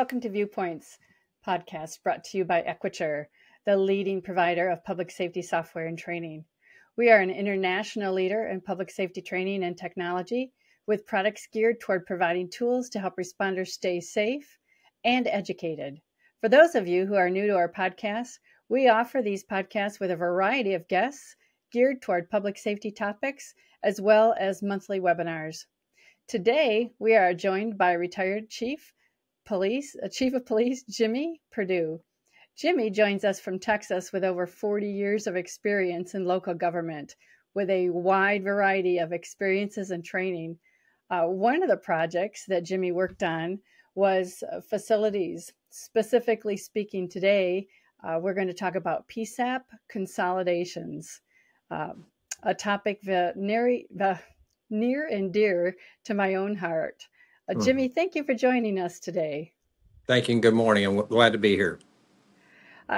welcome to Viewpoints podcast brought to you by Equiture, the leading provider of public safety software and training. We are an international leader in public safety training and technology with products geared toward providing tools to help responders stay safe and educated. For those of you who are new to our podcast, we offer these podcasts with a variety of guests geared toward public safety topics, as well as monthly webinars. Today, we are joined by retired Chief of Police Jimmy Perdue. Jimmy joins us from Texas with over 40 years of experience in local government, with a wide variety of experiences and training. One of the projects that Jimmy worked on was facilities. Specifically speaking today, we're going to talk about PSAP Consolidations, a topic near and dear to my own heart. Jimmy, thank you for joining us today. Thank you and good morning. I'm glad to be here.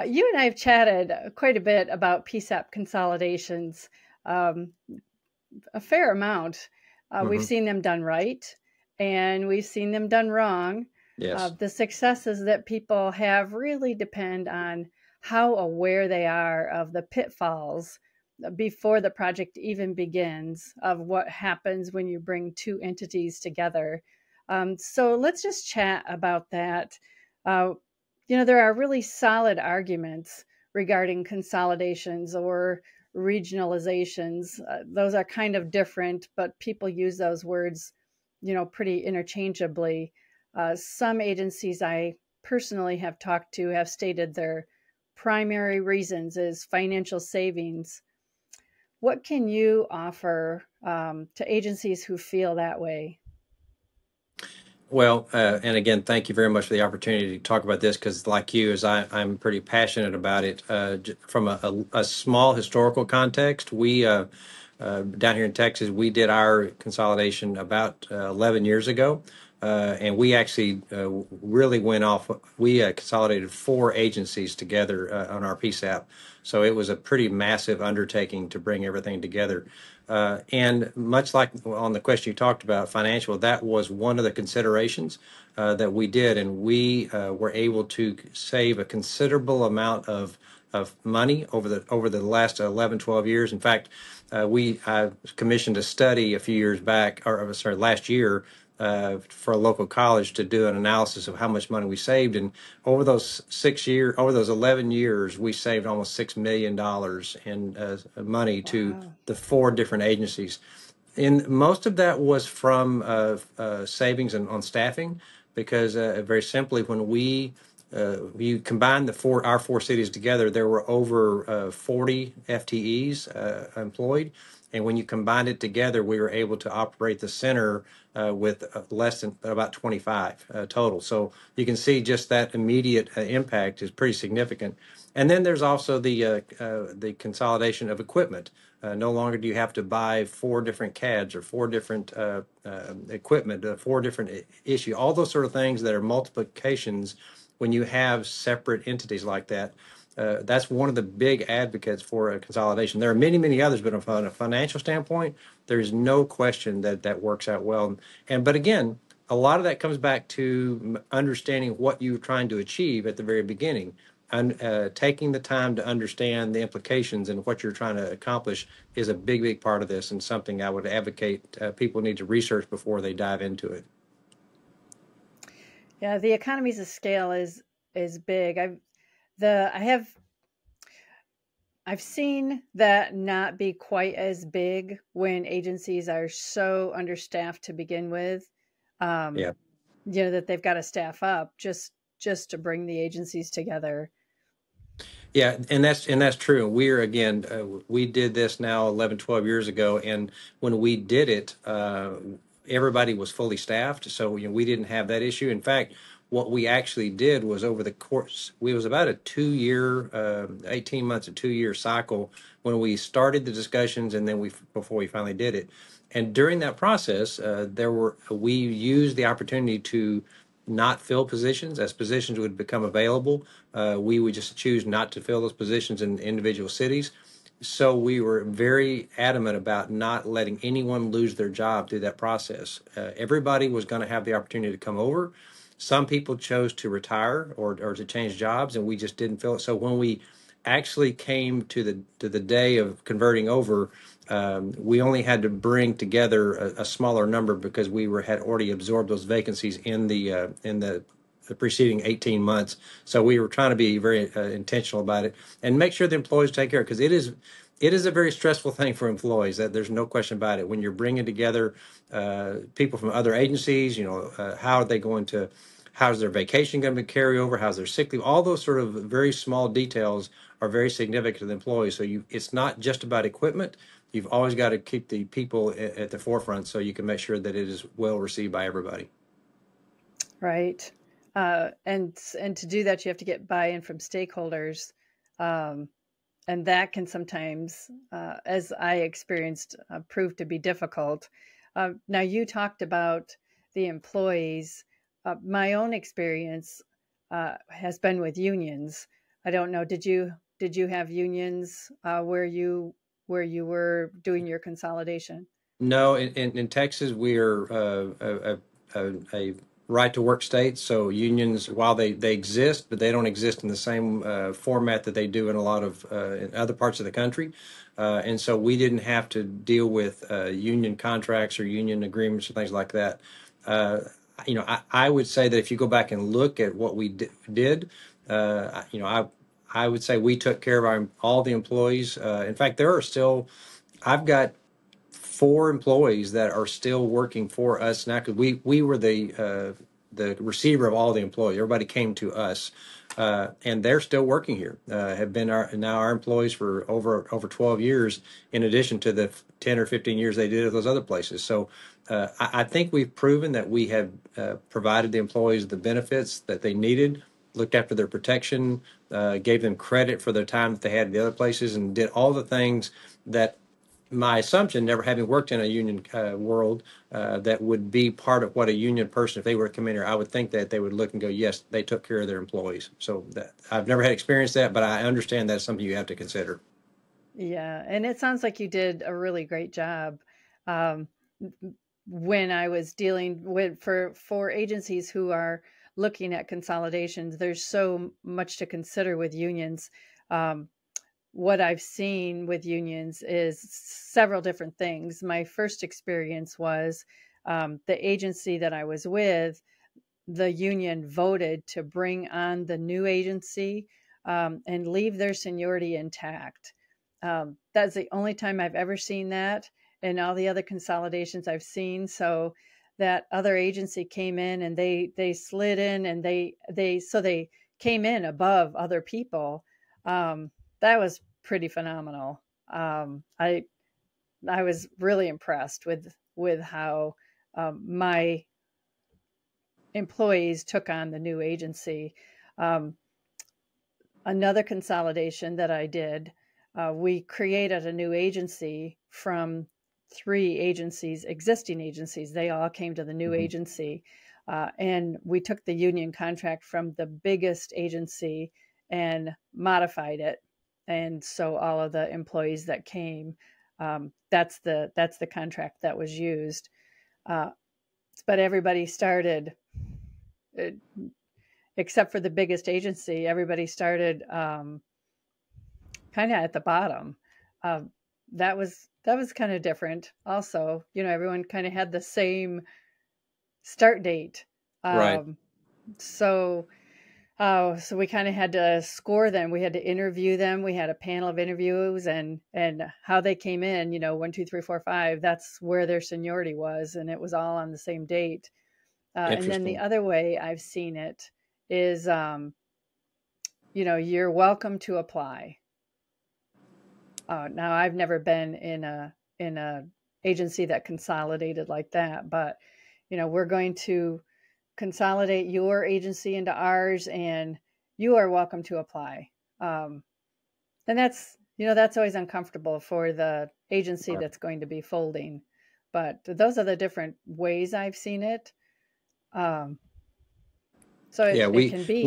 You and I have chatted quite a bit about PSAP consolidations, a fair amount. We've seen them done right, and we've seen them done wrong. Yes. The successes that people have really depend on how aware they are of the pitfalls before the project even begins, of what happens when you bring two entities together. So let's just chat about that. There are really solid arguments regarding consolidations or regionalizations. Those are kind of different, but people use those words, pretty interchangeably. Some agencies I personally have talked to have stated their primary reasons is financial savings. What can you offer to agencies who feel that way? Well, and again, thank you very much for the opportunity to talk about this, because like you, I'm pretty passionate about it. From a small historical context, we down here in Texas, we did our consolidation about 11 years ago. And we actually really went off. We consolidated 4 agencies together on our PSAP. So it was a pretty massive undertaking to bring everything together. And much like on the question you talked about, financial, that was one of the considerations that we did. And we were able to save a considerable amount of money over the last 11, 12 years. In fact, I commissioned a study a few years back, last year, for a local college to do an analysis of how much money we saved. And over those 11 years, we saved almost $6 million in money to the 4 different agencies. And most of that was from savings on staffing, because very simply, when you combine our 4 cities together, there were over 40 FTEs employed. And when you combined it together, we were able to operate the center with less than about 25 total. So you can see just that immediate impact is pretty significant. And then there's also the consolidation of equipment. No longer do you have to buy 4 different CADs or 4 different equipment, 4 different issues, all those sort of things that are multiplications when you have separate entities like that. That's one of the big advocates for a consolidation. There are many, many others, but from a financial standpoint, there's no question that works out well. But again, a lot of that comes back to understanding what you're trying to achieve at the very beginning. And taking the time to understand the implications and what you're trying to accomplish is a big, big part of this, and something I would advocate people need to research before they dive into it. Yeah, the economies of scale is big. I've seen that not be quite as big when agencies are so understaffed to begin with. That they've got to staff up just to bring the agencies together. Yeah, and that's true. We did this now 11, 12 years ago, and when we did it, everybody was fully staffed, so we didn't have that issue. In fact, what we actually did was over the course, it was about a 2-year, 18 months, a 2-year cycle when we started the discussions, and then before we finally did it. And during that process, we used the opportunity to not fill positions. As positions would become available, we would just choose not to fill those positions in individual cities. So we were very adamant about not letting anyone lose their job through that process. Everybody was going to have the opportunity to come over. Some people chose to retire or to change jobs, and we just didn't fill it. So when we actually came to the day of converting over, we only had to bring together a smaller number because had already absorbed those vacancies in the preceding 18 months. So we were trying to be very intentional about it and make sure the employees take care, because it is a very stressful thing for employees. That there's no question about it. When you're bringing together people from other agencies, how are they going to, how's their vacation going to carry over? How's their sick leave? All those sort of very small details are very significant to the employees. So it's not just about equipment. You've always got to keep the people at the forefront so you can make sure that it is well received by everybody. Right. And to do that, you have to get buy-in from stakeholders. And that can sometimes, as I experienced, prove to be difficult. Now, you talked about the employees. My own experience has been with unions. I don't know. Did you have unions where you were doing your consolidation? No, in Texas, we are a right to work state. So unions, while they exist, but they don't exist in the same format that they do in a lot of in other parts of the country. And so we didn't have to deal with union contracts or union agreements or things like that. I would say that if you go back and look at what we did, I would say we took care of all the employees. In fact, there are still, I've got 4 employees that are still working for us now, because we were the receiver of all the employees. Everybody came to us, and they're still working here. Have been our employees for over 12 years, in addition to the 10 or 15 years they did at those other places. So I think we've proven that we have provided the employees the benefits that they needed, looked after their protection, gave them credit for their time that they had at the other places, and did all the things that, my assumption, never having worked in a union world, that would be part of what a union person, if they were to come in here, I would think that they would look and go, yes, they took care of their employees. So I've never had experience that, but I understand that's something you have to consider. Yeah, and it sounds like you did a really great job. Um, when I was dealing with for agencies who are looking at consolidations, there's so much to consider with unions. Um, what I've seen with unions is several different things. My first experience was the agency that I was with. The union voted to bring on the new agency and leave their seniority intact. That's the only time I've ever seen that in all the other consolidations I've seen. So that other agency came in and they slid in, and they came in above other people. That was pretty phenomenal. I was really impressed with how my employees took on the new agency. Um, Another consolidation that I did, we created a new agency from 3 existing agencies. They all came to the new Mhm. agency. And we took the union contract from the biggest agency and modified it. And so all of the employees that came, that's the contract that was used. Uh, but everybody started, uh, except for the biggest agency, everybody started kind of at the bottom. Um, that was kind of different. Also, everyone kind of had the same start date. Right. Um, so so we kind of had to score them. We had to interview them. We had a panel of interviews, and how they came in. 1, 2, 3, 4, 5. That's where their seniority was, and it was all on the same date. And then the Interesting. other way I've seen it is, you're welcome to apply. Now I've never been in a agency that consolidated like that, but we're going to consolidate your agency into ours, and you are welcome to apply. Um, and that's always uncomfortable for the agency Right. that's going to be folding. But those are the different ways I've seen it. Um, so Yeah, it can be.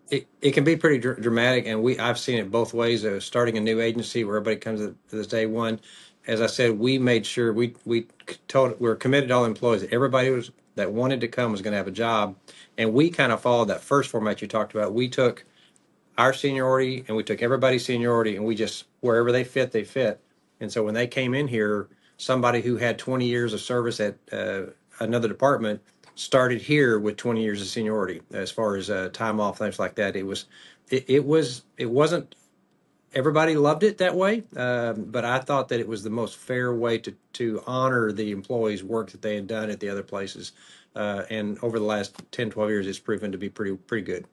it can be pretty dramatic, and I've seen it both ways. Starting a new agency where everybody comes to this day one. As I said, we made sure we told we were committed to all employees. Everybody was that wanted to come was going to have a job. And we kind of followed that first format you talked about. We took our seniority and we took everybody's seniority, and we just, wherever they fit, they fit. And so when they came in here, somebody who had 20 years of service at another department started here with 20 years of seniority as far as time off, things like that. It wasn't, everybody loved it that way, but I thought that it was the most fair way to honor the employees' work that they had done at the other places. And over the last 10, 12 years, it's proven to be pretty good.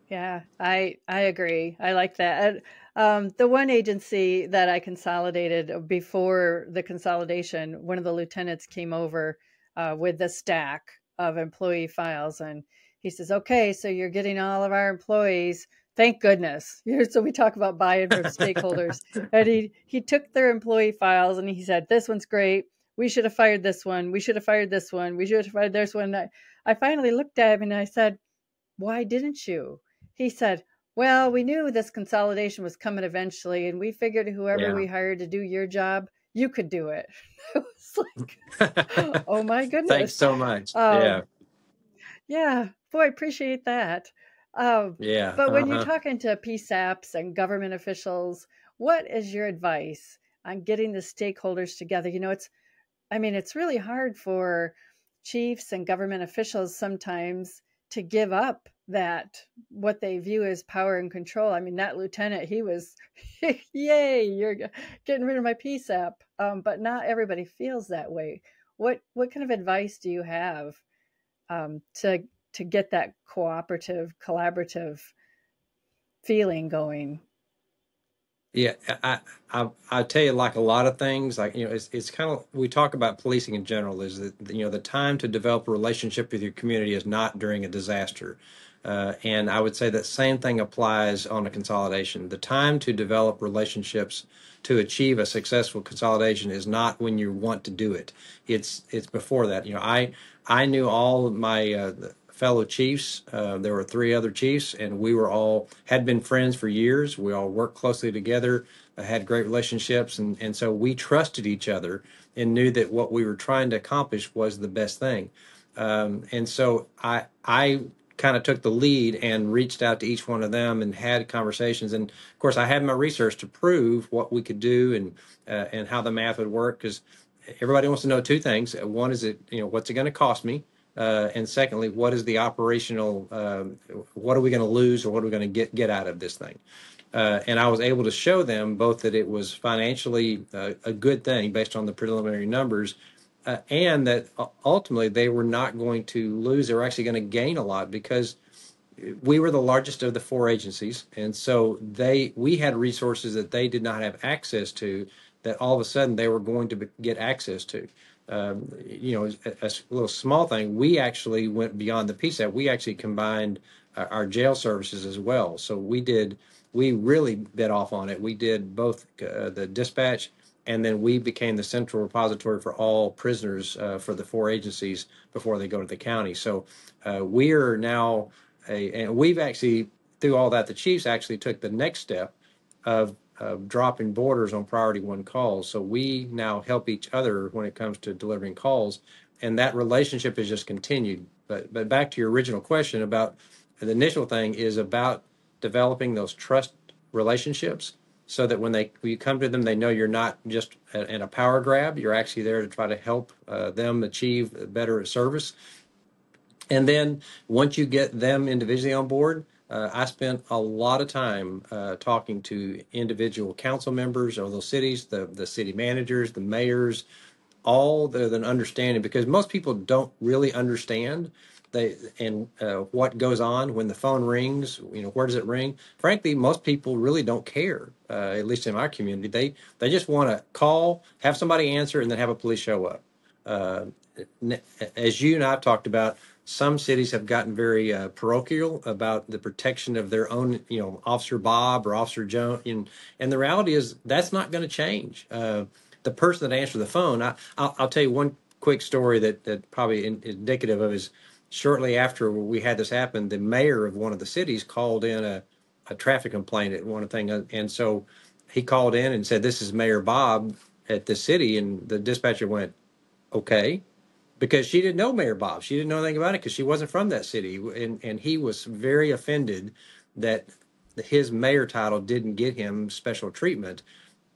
Yeah, I agree. I like that. The one agency that I consolidated before the consolidation, one of the lieutenants came over with the stack of employee files, and he says, "Okay, so you're getting all of our employees. Thank goodness." So we talk about buy-in from stakeholders, and he took their employee files and he said, "This one's great. We should have fired this one. We should have fired this one. We should have fired this one." I finally looked at him and I said, "Why didn't you?" He said, "Well, we knew this consolidation was coming eventually, and we figured whoever Yeah. we hired to do your job, you could do it." I was like, oh my Thanks goodness. so much. Yeah. Um, yeah, boy, appreciate that. Um, Yeah. but when you're Uh-huh. talking to PSAPs and government officials, what is your advice on getting the stakeholders together? It's really hard for chiefs and government officials sometimes to give up that what they view as power and control. I mean, that lieutenant, he was, yay, you're getting rid of my PSAP. But not everybody feels that way. What kind of advice do you have to get that cooperative, collaborative feeling going? Yeah, I tell you, like a lot of things, like it's kind of, we talk about policing in general, is that the time to develop a relationship with your community is not during a disaster, and I would say that same thing applies on a consolidation. The time to develop relationships to achieve a successful consolidation is not when you want to do it. It's before that. I knew all of my fellow chiefs. There were three other chiefs, and we were all had been friends for years. We all worked closely together, had great relationships, and so we trusted each other and knew that what we were trying to accomplish was the best thing. And so I kind of took the lead and reached out to each one of them and had conversations. And of course, I had my research to prove what we could do and how the math would work, because everybody wants to know two things. One is what's it going to cost me? And secondly, what is the operational, what are we going to lose or what are we going to get out of this thing? And I was able to show them both that it was financially a good thing based on the preliminary numbers, and that ultimately they were not going to lose. They were actually going to gain a lot, because we were the largest of the four agencies, and so we had resources that they did not have access to, that all of a sudden they were going to get access to. A little small thing. We actually went beyond the PSAP. We actually combined our jail services as well. So we really bit off on it. We did both the dispatch, and then we became the central repository for all prisoners for the four agencies before they go to the county. So we are now and we've actually, through all that, the chiefs actually took the next step of dropping borders on priority one calls. So we now help each other when it comes to delivering calls, and that relationship has just continued. But back to your original question about the initial thing is about developing those trust relationships, so that when you come to them, they know you're not just in a power grab. You're actually there to try to help them achieve better service. And then once you get them individually on board, I spent a lot of time talking to individual council members of those cities, the city managers, the mayors, all with an understanding, because most people don't really understand what goes on when the phone rings. Where does it ring? Frankly, most people really don't care. At least in my community, they just want to call, have somebody answer, and then have a police show up. Uh, as you and I've talked about, some cities have gotten very parochial about the protection of their own, Officer Bob or Officer Joe. And the reality is that's not going to change. The person that answered the phone, I'll tell you one quick story that probably is indicative of is, shortly after we had this happen, the mayor of one of the cities called in a traffic complaint at one thing. And so he called in and said, "This is Mayor Bob at the city." And the dispatcher went, "Okay." because she didn't know Mayor Bob. She didn't know anything about it because she wasn't from that city. And he was very offended that his mayor title didn't get him special treatment.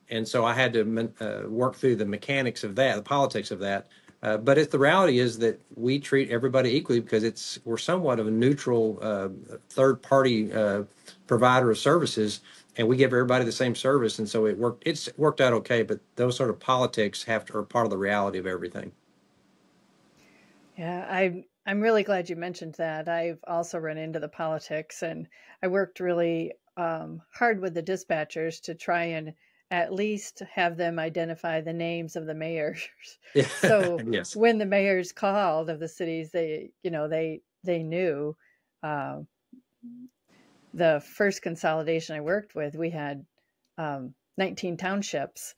And so I had to work through the mechanics of that, the politics of that. But the reality is that we treat everybody equally because we're somewhat of a neutral third party provider of services, and we give everybody the same service. And so it's worked out okay. But those sort of politics are part of the reality of everything. Yeah, I'm really glad you mentioned that. I've also run into the politics, and I worked really hard with the dispatchers to try and at least have them identify the names of the mayors. So Yes. when the mayors called of the cities, they knew. Uh, the first consolidation I worked with, we had 19 townships.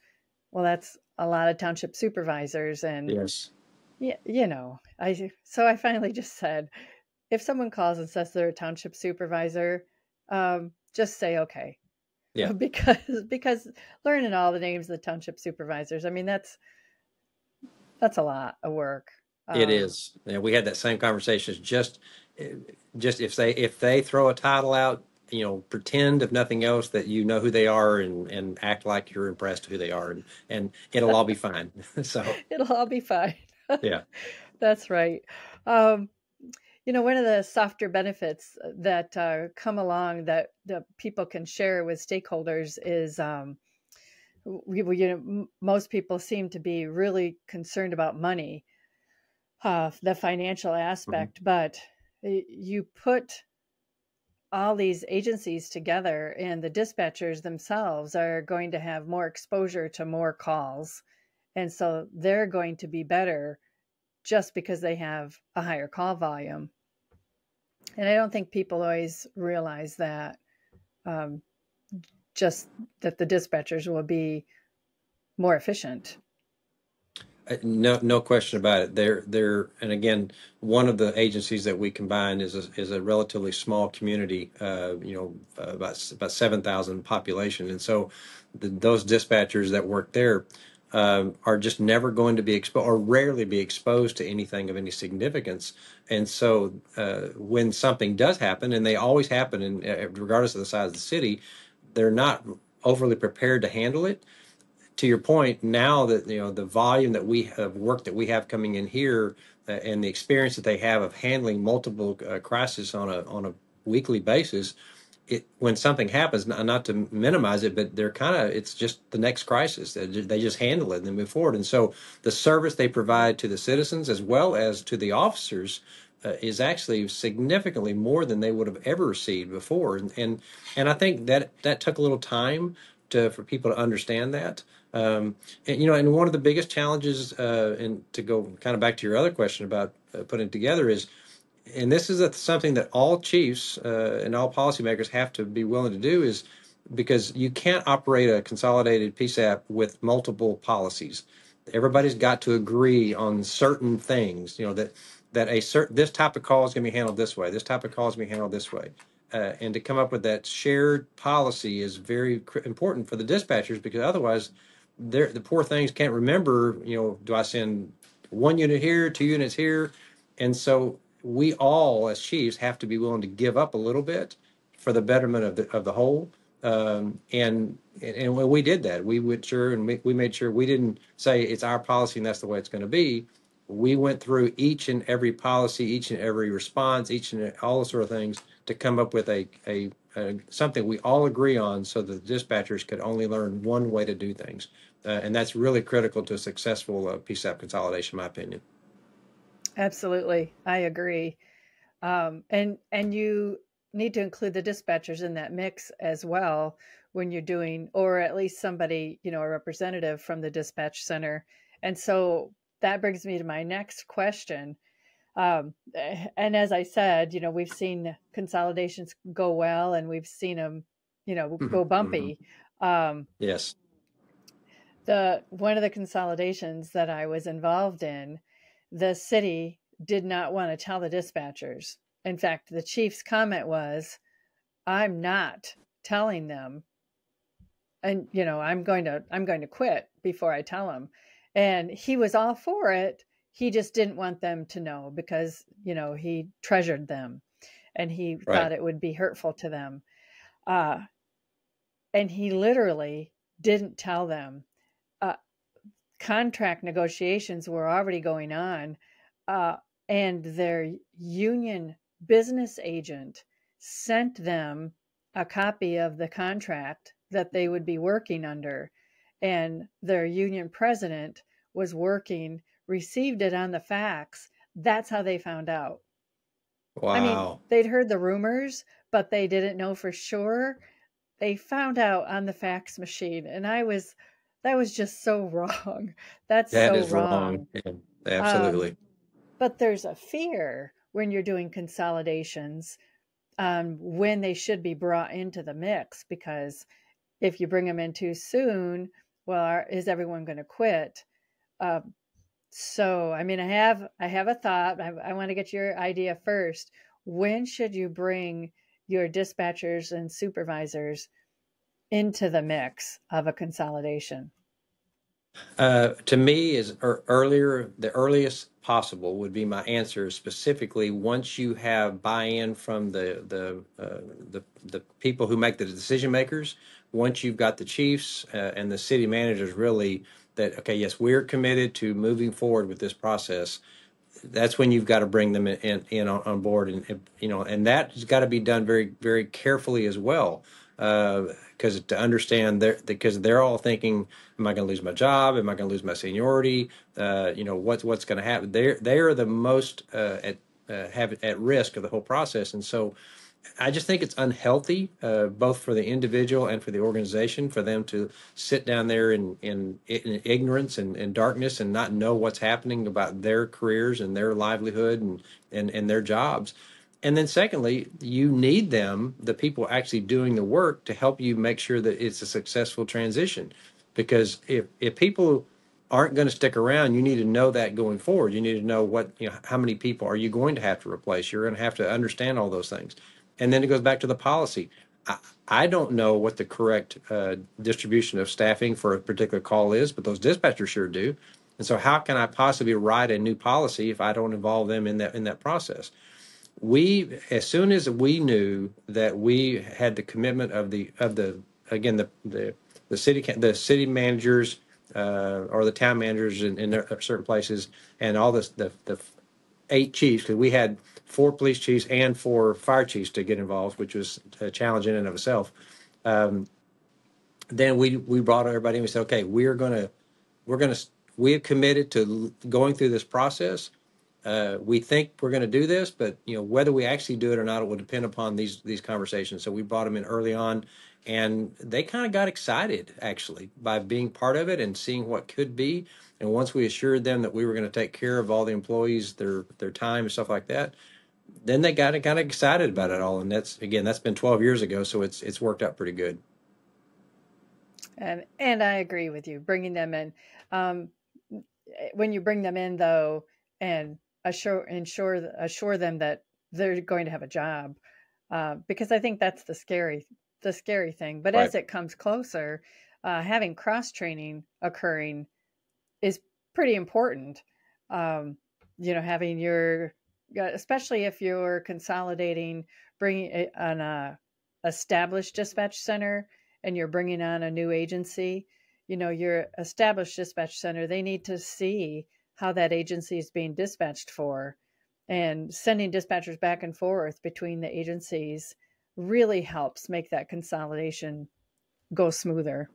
Well, that's a lot of township supervisors, and Yes. yeah, I finally just said, if someone calls and says they're a township supervisor, just say okay, Yeah. because learning all the names of the township supervisors, I mean, that's a lot of work. It is. And we had that same conversation. Just if they throw a title out, pretend if nothing else that you know who they are and act like you're impressed who they are, and it'll all be fine. So It'll all be fine. yeah. That's right. Um, one of the softer benefits that come along that the people can share with stakeholders is most people seem to be really concerned about money, the financial Mhm. aspect, but you put all these agencies together, and the dispatchers themselves are going to have more exposure to more calls. And so they're going to be better just because they have a higher call volume. And I don't think people always realize that, um, just that the dispatchers will be more efficient. No question about it. And again, one of the agencies that we combined is a relatively small community, about 7,000 population. And so those dispatchers that work there are just never going to be exposed or rarely be exposed to anything of any significance. And so when something does happen, and they always happen, and regardless of the size of the city, they're not overly prepared to handle it. To your point, now that the volume that we have work that we have coming in here, and the experience that they have of handling multiple crises on a weekly basis, when something happens, not to minimize it, but it's just the next crisis. They just handle it and they move forward. And so the service they provide to the citizens as well as to the officers is actually significantly more than they would have ever received before. And I think that took a little time for people to understand that. And one of the biggest challenges, and to go kind of back to your other question about putting it together, is, and this is something that all chiefs and all policymakers have to be willing to do, is because you can't operate a consolidated PSAP with multiple policies. Everybody's got to agree on certain things. This type of call is going to be handled this way. This type of call is going to be handled this way. And to come up with that shared policy is very important for the dispatchers, because otherwise, the poor things can't remember. Do I send one unit here, two units here? And so we all, as chiefs, have to be willing to give up a little bit for the betterment of the whole. And when we did that, we made sure we didn't say it's our policy and that's the way it's going to be. We went through each and every policy, each and every response, all the sort of things to come up with a something we all agree on, so that the dispatchers could only learn one way to do things. And that's really critical to a successful PSAP consolidation, in my opinion. Absolutely, I agree. And you need to include the dispatchers in that mix as well when you're doing, or at least somebody, a representative from the dispatch center. And so that brings me to my next question. And as I said, we've seen consolidations go well, and we've seen them, Mhm, go mhm. bumpy. Um, Yes. the one of the consolidations that I was involved in, the city did not want to tell the dispatchers. In fact, the chief's comment was, "I'm not telling them, and I'm going to quit before I tell them." And he was all for it. he just didn't want them to know because, he treasured them and he Right. thought it would be hurtful to them. Uh, and he literally didn't tell them. Uh, Contract negotiations were already going on, uh, and their union business agent sent them a copy of the contract that they would be working under. And their union president was working, received it on the fax. That's how they found out. I mean, Wow. they'd heard the rumors, but they didn't know for sure. They found out on the fax machine, and that was just so wrong. That's That so is wrong. wrong. Yeah, Um, absolutely. but there's a fear when you're doing consolidations, when they should be brought into the mix, because if you bring them in too soon, well, is everyone going to quit? Um, so, I mean, I have a thought. I want to get your idea first. When should you bring your dispatchers and supervisors into the mix of a consolidation? To me, is earlier, the earliest possible would be my answer. Specifically, once you have buy-in from the people who make the decision makers, once you've got the chiefs and the city managers really that okay, yes, we're committed to moving forward with this process. That's when you've got to bring them in on board, and that's got to be done very very carefully as well, because to understand because they're all thinking, am I going to lose my job? Am I going to lose my seniority? What's going to happen? They are the most have at risk of the whole process, and so I just think it's unhealthy, both for the individual and for the organization, for them to sit down there in ignorance and darkness and not know what's happening about their careers and their livelihood and their jobs. And then, secondly, you need them, the people actually doing the work, to help you make sure that it's a successful transition. Because if people aren't going to stick around, you need to know that going forward. You need to know how many people are you going to have to replace. You're going to have to understand all those things. And then it goes back to the policy. I, I don't know what the correct distribution of staffing for a particular call is, but those dispatchers sure do. And so, how can I possibly write a new policy if I don't involve them in that process? As soon as we knew that we had the commitment of the again the city managers or the town managers in certain places and all this the 8 chiefs, because we had 4 police chiefs and 4 fire chiefs to get involved, which was a challenge in and of itself. Then we brought everybody in. We said, okay, we're gonna we have committed to going through this process. We think we're going to do this, but whether we actually do it or not, it will depend upon these conversations. So we brought them in early on, and they kind of got excited actually by being part of it and seeing what could be. And once we assured them that we were going to take care of all the employees, their time and stuff like that, then they got kind of excited about it all. And that's been 12 years ago, so it's worked out pretty good. And I agree with you, bringing them in. Um, when you bring them in, though, and assure them that they're going to have a job, because I think that's the scary thing. But Right. as it comes closer, having cross training occurring is pretty important. Um, having especially if you're consolidating, bringing an established dispatch center and you're bringing on a new agency, your established dispatch center, they need to see how that agency is being dispatched for. And sending dispatchers back and forth between the agencies really helps make that consolidation go smoother.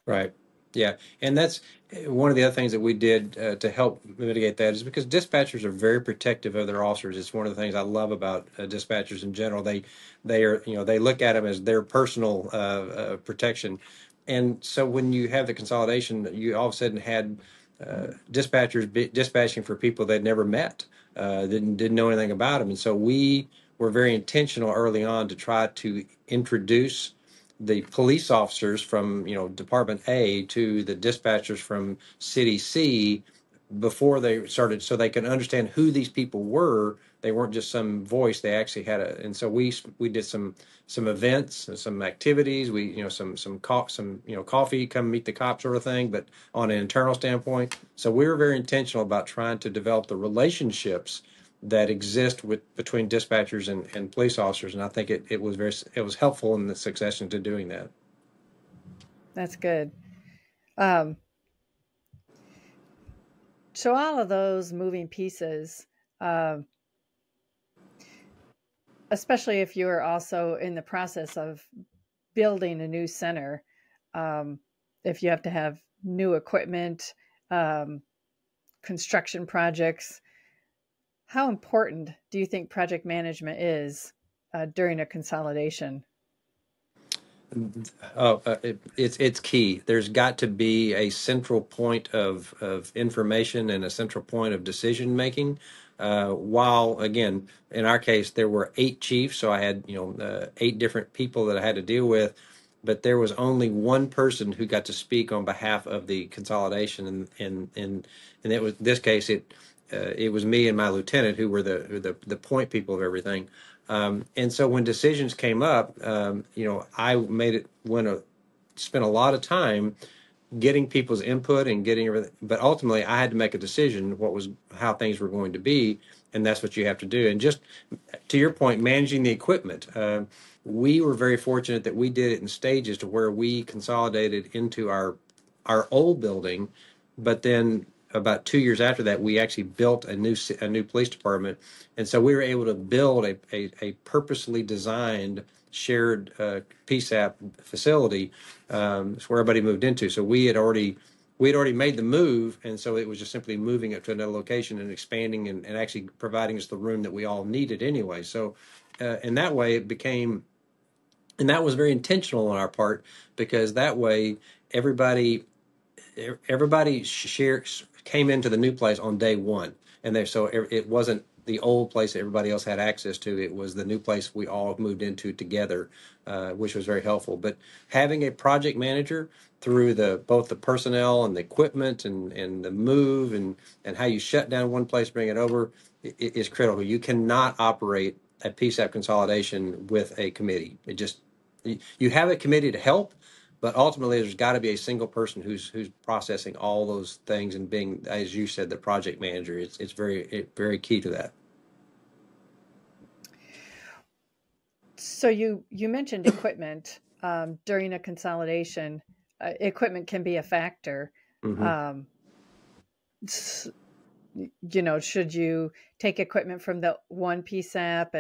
Right. Yeah. And that's one of the other things that we did to help mitigate that is because dispatchers are very protective of their officers. It's one of the things I love about dispatchers in general. They look at them as their personal protection. And so when you have the consolidation, you all of a sudden had dispatchers dispatching for people they'd never met, didn't know anything about them. And so we were very intentional early on to try to introduce the police officers from Department A to the dispatchers from City C before they started, so they could understand who these people were. They weren't just some voice. They actually had a, and so we did some events and some activities. We, some coffee, come meet the cop sort of thing, but on an internal standpoint. So we were very intentional about trying to develop the relationships that exist between dispatchers and police officers, and I think it was helpful in the succession to doing that. That's good. Um, so all of those moving pieces, um, especially if you're also in the process of building a new center, um, if you have to have new equipment, um, construction projects, how important do you think project management is during a consolidation? Oh, it's key. There's got to be a central point of information and a central point of decision making. While again, in our case, there were 8 chiefs, so I had 8 different people that I had to deal with, but there was only one person who got to speak on behalf of the consolidation, and it was this case it was me and my lieutenant who were the point people of everything. And so when decisions came up, I made it spent a lot of time getting people's input and getting everything. But ultimately, I had to make a decision how things were going to be, and that's what you have to do. And just to your point, managing the equipment, we were very fortunate that we did it in stages to where we consolidated into our old building, but then about 2 years after that, we actually built a new police department, and so we were able to build a purposely designed shared PSAP facility where everybody moved into. So we had already made the move, and so it was just simply moving it to another location and expanding and actually providing us the room that we all needed anyway. So in that way, it became, and that was very intentional on our part, because that way everybody came into the new place on day one, and it wasn't the old place that everybody else had access to. It was the new place we all moved into together, which was very helpful. But having a project manager through both the personnel and the equipment and the move and how you shut down one place, bring it over, is critical. You cannot operate a PSAP consolidation with a committee. You have a committee to help, but ultimately, there's got to be a single person who's processing all those things and being, as you said, the project manager. It's very key to that. So you mentioned equipment during a consolidation. Equipment can be a factor. Hmm. Um, should you take equipment from the one PSAP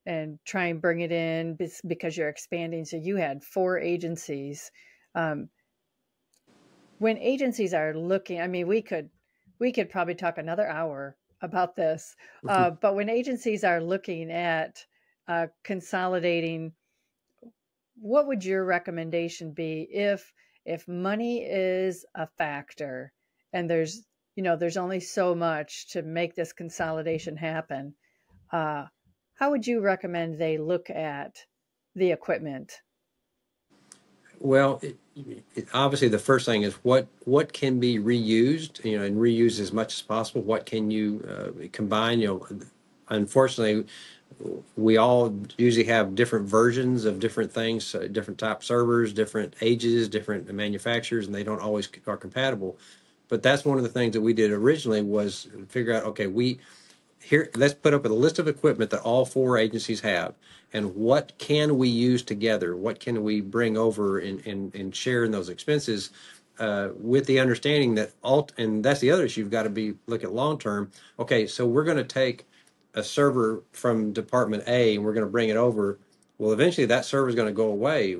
and try and bring it in because you're expanding? So you had 4 agencies. Um, when agencies are looking, I mean, we could probably talk another hour about this, but when agencies are looking at consolidating, what would your recommendation be if money is a factor and there's only so much to make this consolidation happen? uh, how would you recommend they look at the equipment? Well, obviously the first thing is what can be reused, and reused as much as possible. What can you combine? Unfortunately, we all usually have different versions of different things, different type servers, different ages, different manufacturers, and they don't always are compatible. But that's one of the things that we did originally, was figure out, okay, let's put up a list of equipment that all 4 agencies have, and what can we use together? What can we bring over and share in those expenses, with the understanding that and that's the other issue. You've got to look at long term. Okay, so we're going to take a server from Department A and we're going to bring it over. Well, eventually that server is going to go away.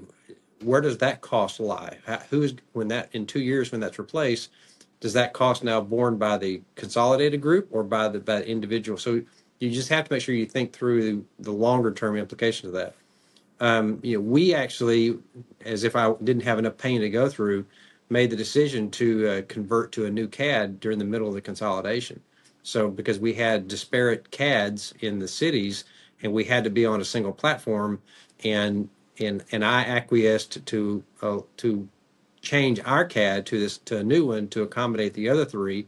Where does that cost lie? Who's when that in 2 years when that's replaced? Does that cost now borne by the consolidated group or by the individual? So you just have to make sure you think through the longer term implications of that. We actually, as if I didn't have enough pain to go through, made the decision to convert to a new CAD during the middle of the consolidation. So because we had disparate CADs in the cities, and we had to be on a single platform, and I acquiesced to change our CAD to a new one to accommodate the other 3,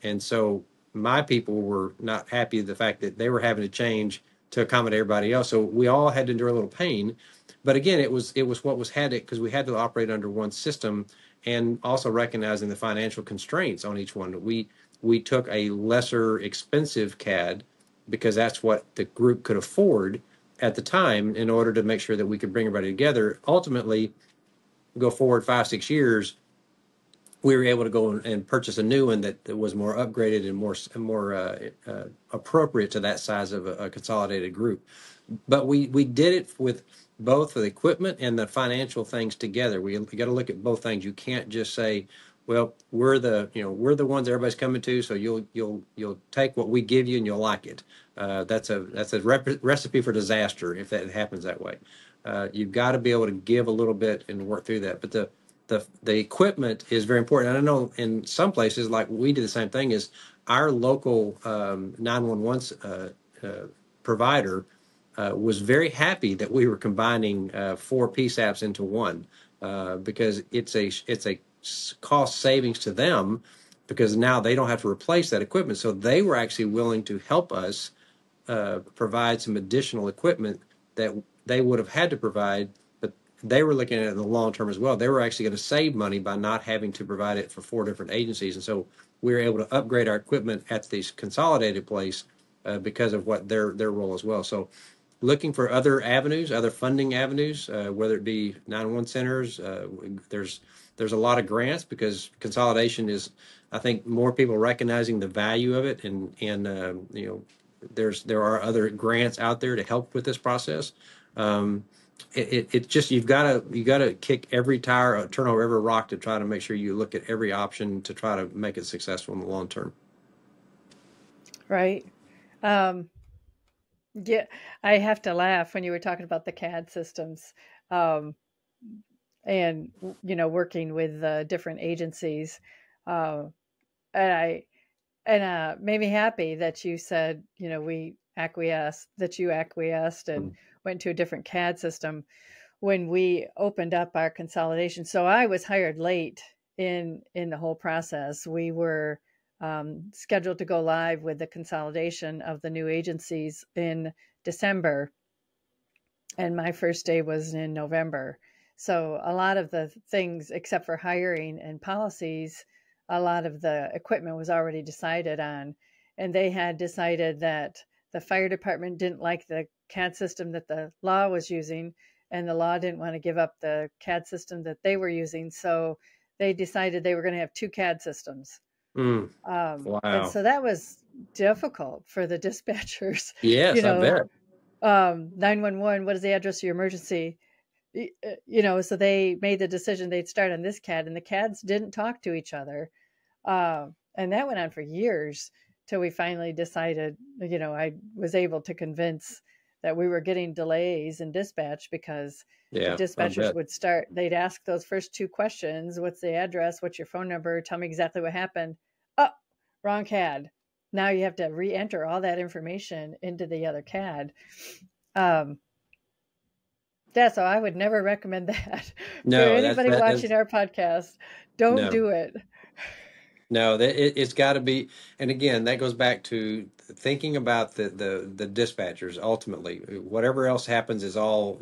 And so my people were not happy with the fact that they were having to change to accommodate everybody else. So we all had to endure a little pain. But again, it was what was had it because we had to operate under one system, and also recognizing the financial constraints on each one. We took a lesser expensive CAD because that's what the group could afford at the time in order to make sure that we could bring everybody together. Ultimately, go forward 5-6 years, we were able to go and purchase a new one that was more upgraded and more appropriate to that size of a consolidated group. But we did it with both the equipment and the financial things together. We got to look at both things. You can't just say, well, we're the ones everybody's coming to, so you'll take what we give you and you'll like it. That's a recipe for disaster if that happens that way. You've got to be able to give a little bit and work through that. But the equipment is very important. And I know in some places, like we do the same thing, is our local 911 provider was very happy that we were combining 4 PSAPs into one because it's a cost savings to them because now they don't have to replace that equipment. So they were actually willing to help us provide some additional equipment that they would have had to provide, but they were looking at it in the long term as well. They were actually going to save money by not having to provide it for 4 different agencies. And so we were able to upgrade our equipment at this consolidated place because of what their role as well. So looking for other avenues, other funding avenues, whether it be 911 centers. There's a lot of grants because consolidation is, I think, more people recognizing the value of it, and there are other grants out there to help with this process. It just you gotta kick every tire, turn over every rock to try to make sure you look at every option to try to make it successful in the long term. Right. Um, yeah, I have to laugh when you were talking about the CAD systems, um, and working with different agencies. Uh, and I and made me happy that you said you acquiesced and went to a different CAD system when we opened up our consolidation. So I was hired late in the whole process. We were scheduled to go live with the consolidation of the new agencies in December, and my first day was in November. So a lot of the things, except for hiring and policies, a lot of the equipment was already decided on. And they had decided that the fire department didn't like the CAD system that the law was using, and the law didn't want to give up the CAD system that they were using. So they decided they were going to have 2 CAD systems. Mm, And wow. so that was difficult for the dispatchers. you Yes, I know, bet. 911, what is the address of your emergency? So they made the decision they'd start on this CAD, and the CADs didn't talk to each other. And that went on for years till we finally decided, I was able to convince that we were getting delays in dispatch because the Yeah, I dispatchers bet. would start, they'd ask those first 2 questions. What's the address? What's your phone number? Tell me exactly what happened. Oh, wrong CAD. Now you have to re-enter all that information into the other CAD. Um, yeah, so I would never recommend that for No, anybody watching that's our podcast. Don't no. do it. No, it's got to be, and again, that goes back to thinking about the dispatchers. Ultimately, whatever else happens is all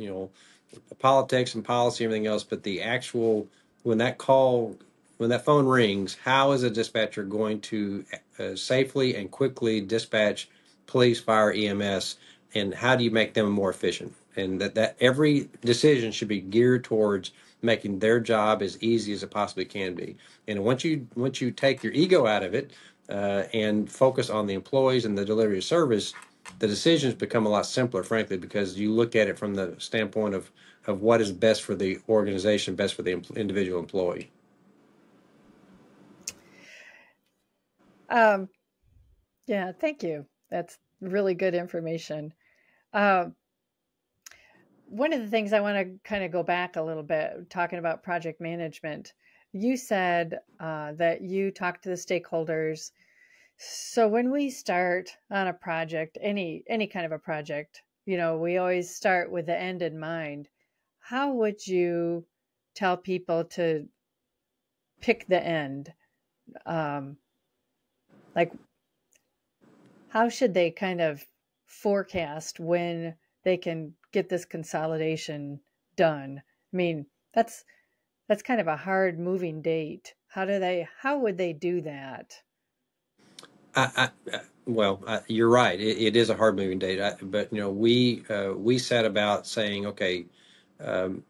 politics and policy, everything else. But the actual when that call, when that phone rings, how is a dispatcher going to safely and quickly dispatch police, fire, EMS, and how do you make them more efficient? And that every decision should be geared towards making their job as easy as it possibly can be. And once you take your ego out of it and focus on the employees and the delivery of service, the decisions become a lot simpler, frankly, because you look at it from the standpoint of what is best for the organization, best for the individual employee. Um, yeah, thank you. That's really good information. Um, One of the things I want to kind of go back a little bit, talking about project management. You said that you talk to the stakeholders. So when we start on a project, any kind of a project, we always start with the end in mind. How would you tell people to pick the end? Um, like, how should they kind of forecast when they can get this consolidation done? I mean, that's kind of a hard moving date. How would they do that? You're right. It is a hard moving date. But we set about saying, okay, um,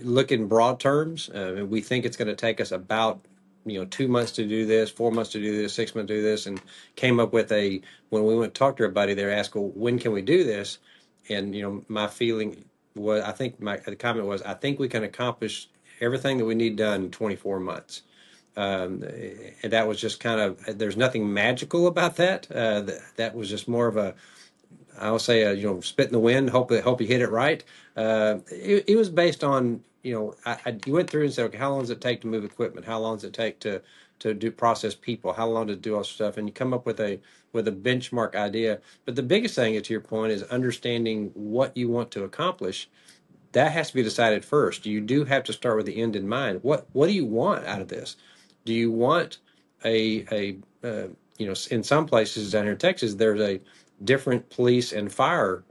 look in broad terms. We think it's going to take us about 2 months to do this, 4 months to do this, 6 months to do this, and came up with when we went to talk to everybody, they asked, well, when can we do this? And my feeling was, I think the comment was, I think we can accomplish everything that we need done in 24 months. And that was just kind of, there's nothing magical about that. That was just more of a, I'll say, spit in the wind, hope you hit it right. It was based on, you went through and said, okay, how long does it take to move equipment? How long does it take to do process people? How long to do all this stuff? And you come up with a benchmark idea. But the biggest thing, to your point, is understanding what you want to accomplish. That has to be decided first. You do have to start with the end in mind. What do you want out of this? Do you want in some places down here in Texas, there's a different police and fire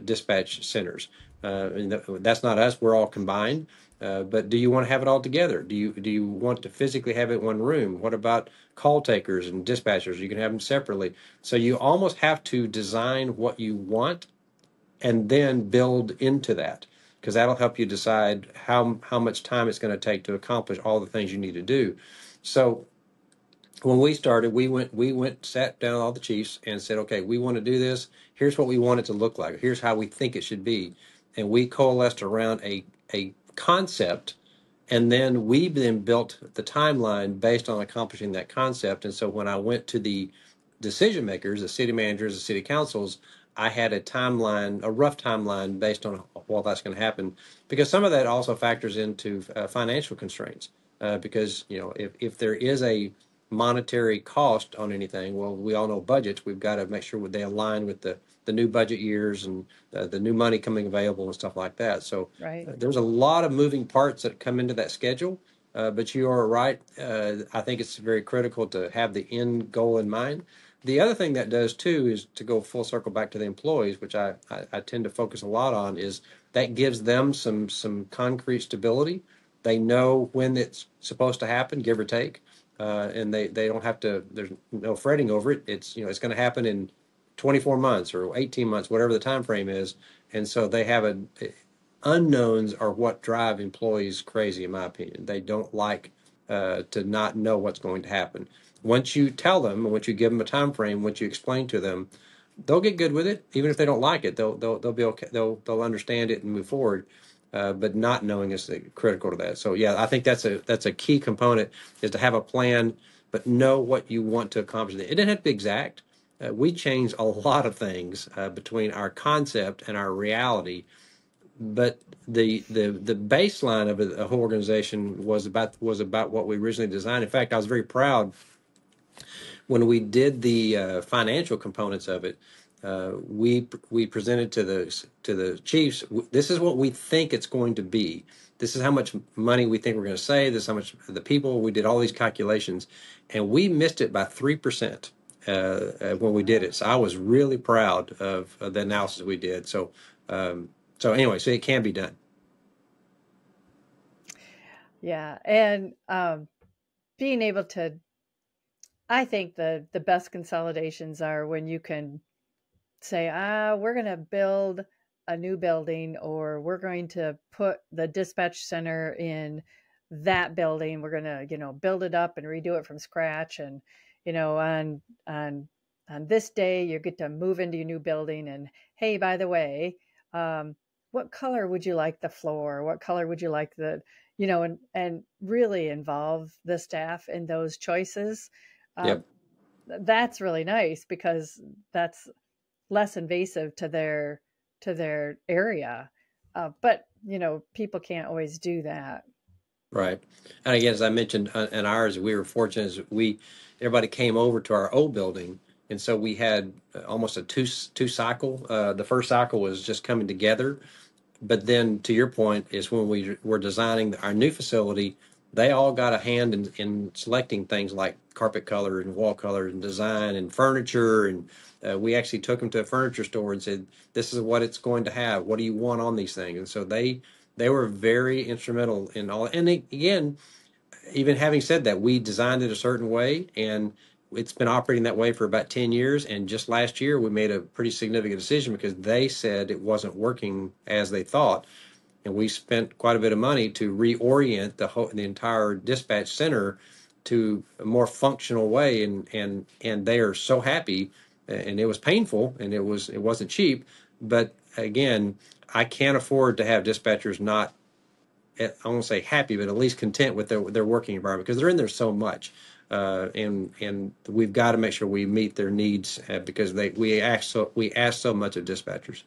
dispatch centers. And that's not us. We're all combined. But do you want to have it all together? Do you want to physically have it in one room? What about call takers and dispatchers? You can have them separately. So you almost have to design what you want and then build into that, because that'll help you decide how much time it's going to take to accomplish all the things you need to do. So when we started, sat down with all the chiefs and said, okay, we want to do this. Here's what we want it to look like. Here's how we think it should be. And we coalesced around a concept, and then we built the timeline based on accomplishing that concept. And so when I went to the decision makers, the city managers, the city councils, I had a timeline, a rough timeline based on what that's going to happen, because some of that also factors into financial constraints. Because if there is a monetary cost on anything, well, we all know budgets. We've got to make sure they align with the new budget years and the new money coming available and stuff like that. So Right. there's a lot of moving parts that come into that schedule. But you are right. I think it's very critical to have the end goal in mind. The other thing that does too is to go full circle back to the employees, which I tend to focus a lot on, is that gives them some concrete stability. They know when it's supposed to happen, give or take, and they don't have to. There's no fretting over it. It's going to happen in 24 months or 18 months, whatever the time frame is, and so they have unknowns are what drive employees crazy, in my opinion. They don't like to not know what's going to happen. Once you tell them, once you give them a time frame, once you explain to them, they'll get good with it. Even if they don't like it, they'll be okay. They'll understand it and move forward. But not knowing is critical to that. So yeah, I think that's a key component, is to have a plan, but know what you want to accomplish. It doesn't have to be exact. We changed a lot of things between our concept and our reality, but the baseline of a whole organization was about what we originally designed. In fact, I was very proud when we did the financial components of it. We presented to the chiefs. This is what we think it's going to be. This is how much money we think we're going to save. This is how much the people. We did all these calculations, and we missed it by 3% when we did it. So I was really proud of the analysis we did. So anyway, so it can be done. Yeah. And being able to, I think the best consolidations are when you can say, we're going to build a new building, or we're going to put the dispatch center in that building. We're going to, build it up and redo it from scratch. And, on this day, you get to move into your new building. And hey, by the way, what color would you like the floor? What color would you like and really involve the staff in those choices. Yep. That's really nice, because that's less invasive to their area. But people can't always do that. Right. And again, as I mentioned, in ours, we were fortunate as everybody came over to our old building. And so we had almost a two cycle. The first cycle was just coming together. But then to your point is when we were designing our new facility, they all got a hand in selecting things like carpet color and wall color and design and furniture. And we actually took them to a furniture store and said, "This is what it's going to have. What do you want on these things?" And so they were very instrumental in all. And again, even having said that, we designed it a certain way, and it's been operating that way for about 10 years. And just last year, we made a pretty significant decision because they said it wasn't working as they thought. And we spent quite a bit of money to reorient the entire dispatch center to a more functional way. And they are so happy. And it was painful, and it wasn't cheap. But again, I can't afford to have dispatchers not, I won't say happy, but at least content with their working environment, because they're in there so much, and we've got to make sure we meet their needs, because we ask so much of dispatchers.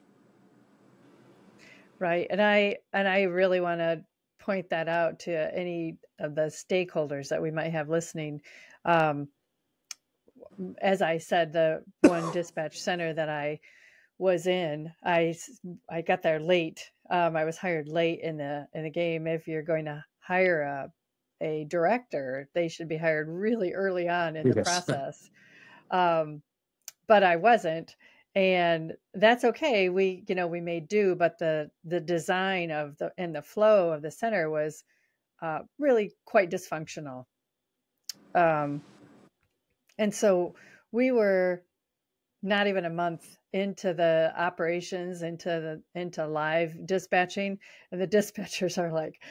Right. And I really want to point that out to any of the stakeholders that we might have listening. Um, as I said, the one dispatch center that I was in, I got there late. I was hired late in the game. If you're going to hire a director, they should be hired really early on in the Yes. process. Um, but I wasn't, and that's okay. We made do, but the design of the flow of the center was really quite dysfunctional. Um, and so we were not even a month into the operations, into live dispatching, and the dispatchers are like,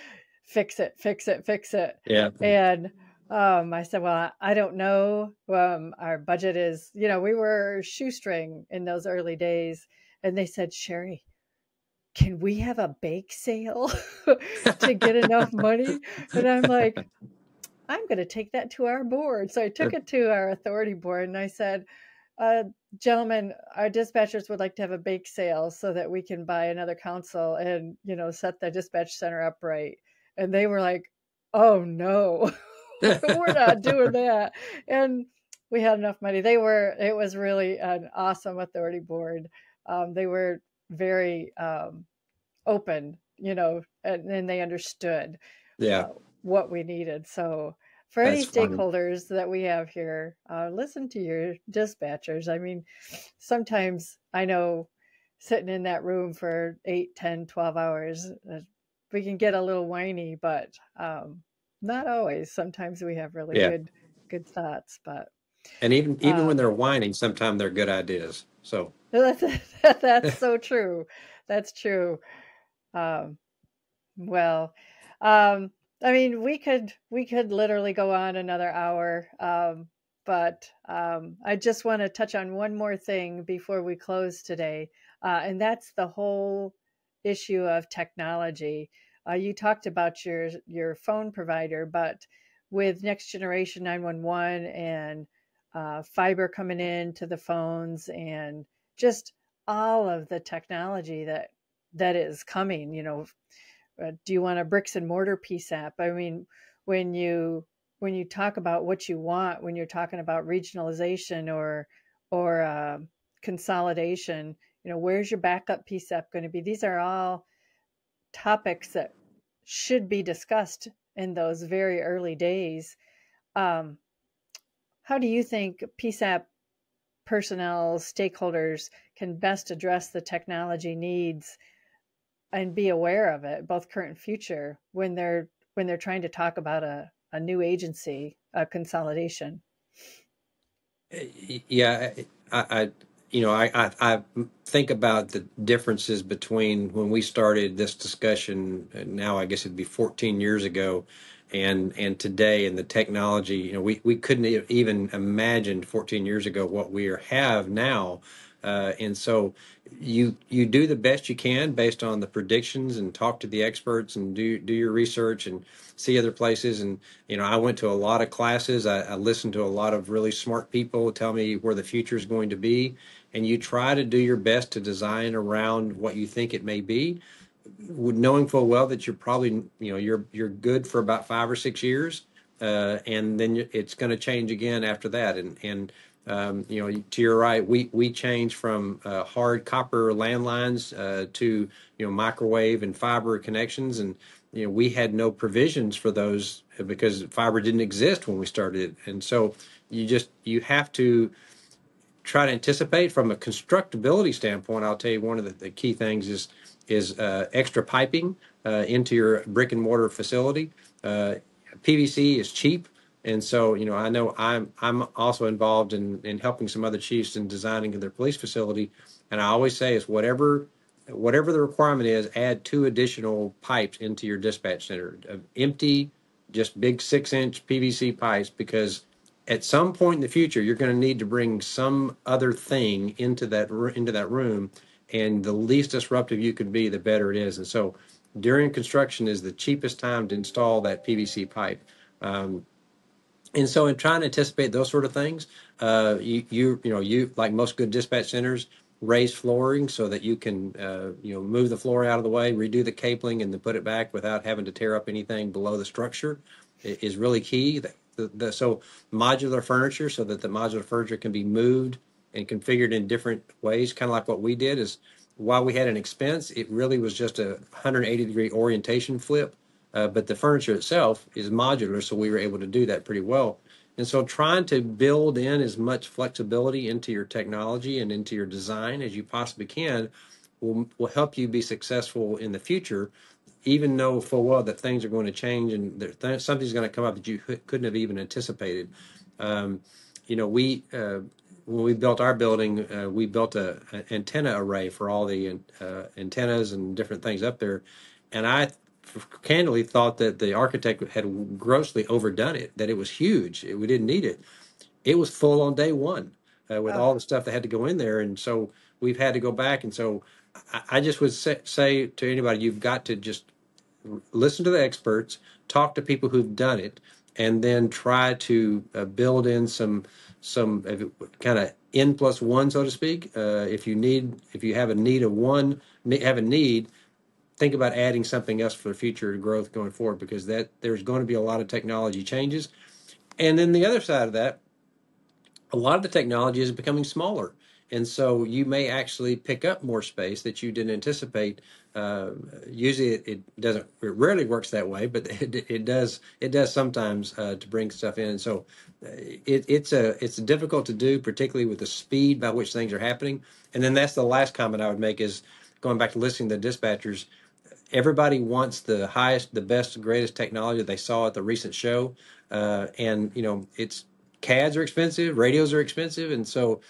fix it, fix it, fix it. Yeah. And I said, well, I don't know. Our budget is, we were shoestring in those early days. And they said, Cherie, can we have a bake sale to get enough money? And I'm like, I'm going to take that to our board. So I took it to our authority board, and I said, uh, gentlemen, our dispatchers would like to have a bake sale so that we can buy another console and, set the dispatch center up right. And they were like, oh no, we're not doing that. And we had enough money. It was really an awesome authority board. They were very open, and they understood Yeah. uh, what we needed. So, for any That's funny. stakeholders that we have here, listen to your dispatchers. I mean, sometimes I know sitting in that room for 8, 10, 12 hours, we can get a little whiny, but not always. Sometimes we have really Yeah. good thoughts, but And even when um, they're whining, sometimes they're good ideas. So that's, that's so true. That's true. Um, Well, um, I mean, we could literally go on another hour, but I just want to touch on one more thing before we close today, and that's the whole issue of technology. You talked about your phone provider, but with Next Generation 911 and fiber coming into the phones, and just all of the technology that is coming, do you want a bricks and mortar PSAP? I mean, when you when you talk about what you want, when you're talking about regionalization or consolidation, where's your backup PSAP going to be? These are all topics that should be discussed in those very early days. Um, how do you think PSAP personnel stakeholders can best address the technology needs and be aware of it, both current and future, when they're trying to talk about a new agency, a consolidation? yeah, I think about the differences between when we started this discussion, and now I guess it'd be 14 years ago, and today, and the technology. We couldn't even imagine 14 years ago what we have now. And so you do the best you can based on the predictions, and talk to the experts, and do your research, and see other places. And I went to a lot of classes. I listened to a lot of really smart people tell me where the future is going to be, and you try to do your best to design around what you think it may be, knowing full well that you're probably, you're good for about 5 or 6 years, and then it's going to change again after that. To your right, we changed from hard copper landlines to microwave and fiber connections, and we had no provisions for those because fiber didn't exist when we started. And so you have to try to anticipate from a constructability standpoint. I'll tell you one of the key things is extra piping into your brick and mortar facility. PVC is cheap, and so I know I'm also involved in helping some other chiefs in designing their police facility, and I always say is whatever the requirement is, add 2 additional pipes into your dispatch center, empty, just big 6-inch PVC pipes, because at some point in the future, you're going to need to bring some other thing into that room, and the least disruptive you can be, the better it is. And so, during construction is the cheapest time to install that PVC pipe. And so, in trying to anticipate those sort of things, you like most good dispatch centers, raise flooring so that you can move the floor out of the way, redo the cabling, and then put it back without having to tear up anything below the structure is really key. So modular furniture, so that the modular furniture can be moved and configured in different ways, kind of like what we did. Is while we had an expense, it really was just a 180-degree orientation flip. But the furniture itself is modular, so we were able to do that pretty well. And so trying to build in as much flexibility into your technology and into your design as you possibly can will help you be successful in the future, even though full well that things are going to change and something's going to come up that you couldn't have even anticipated. We when we built our building, we built an antenna array for all the antennas and different things up there, and I candidly thought that the architect had grossly overdone it, that it was huge. We didn't need it. It was full on day one with all the stuff that had to go in there. And so we've had to go back. And so I just would say to anybody, you've got to just listen to the experts, talk to people who've done it, and then try to build in some kind of N+1, so to speak. If you have a need, think about adding something else for future growth going forward, because there's going to be a lot of technology changes. And then the other side of that, a lot of the technology is becoming smaller. And so you may actually pick up more space that you didn't anticipate. Usually it rarely works that way, but it does sometimes to bring stuff in. And so it's difficult to do, particularly with the speed by which things are happening. And then that's the last comment I would make, is going back to listening to the dispatchers. Everybody wants the highest, the best, greatest technology they saw at the recent show. And it's CADs are expensive, radios are expensive, and so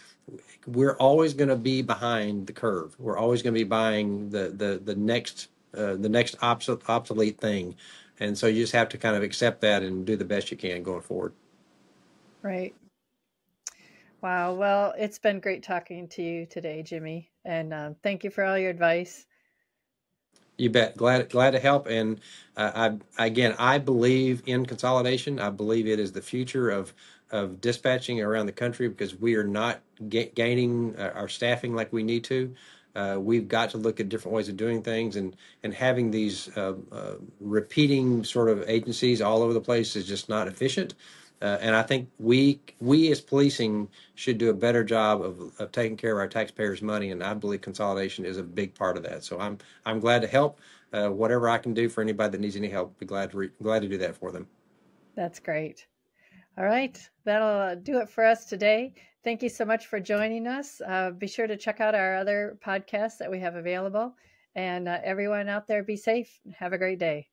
we're always going to be behind the curve. We're always going to be buying the next obsolete thing, and so you just have to kind of accept that and do the best you can going forward. Right. Wow. Well, it's been great talking to you today, Jimmy, and thank you for all your advice. You bet. Glad to help. And I believe in consolidation. I believe it is the future of dispatching around the country, because we are not gaining our staffing like we need to. We've got to look at different ways of doing things, and having these repeating sort of agencies all over the place is just not efficient. And I think we as policing should do a better job of taking care of our taxpayers' money, and I believe consolidation is a big part of that. So I'm glad to help. Whatever I can do for anybody that needs any help, be glad to do that for them. That's great. All right, that'll do it for us today. Thank you so much for joining us. Be sure to check out our other podcasts that we have available. And everyone out there, be safe. Have a great day.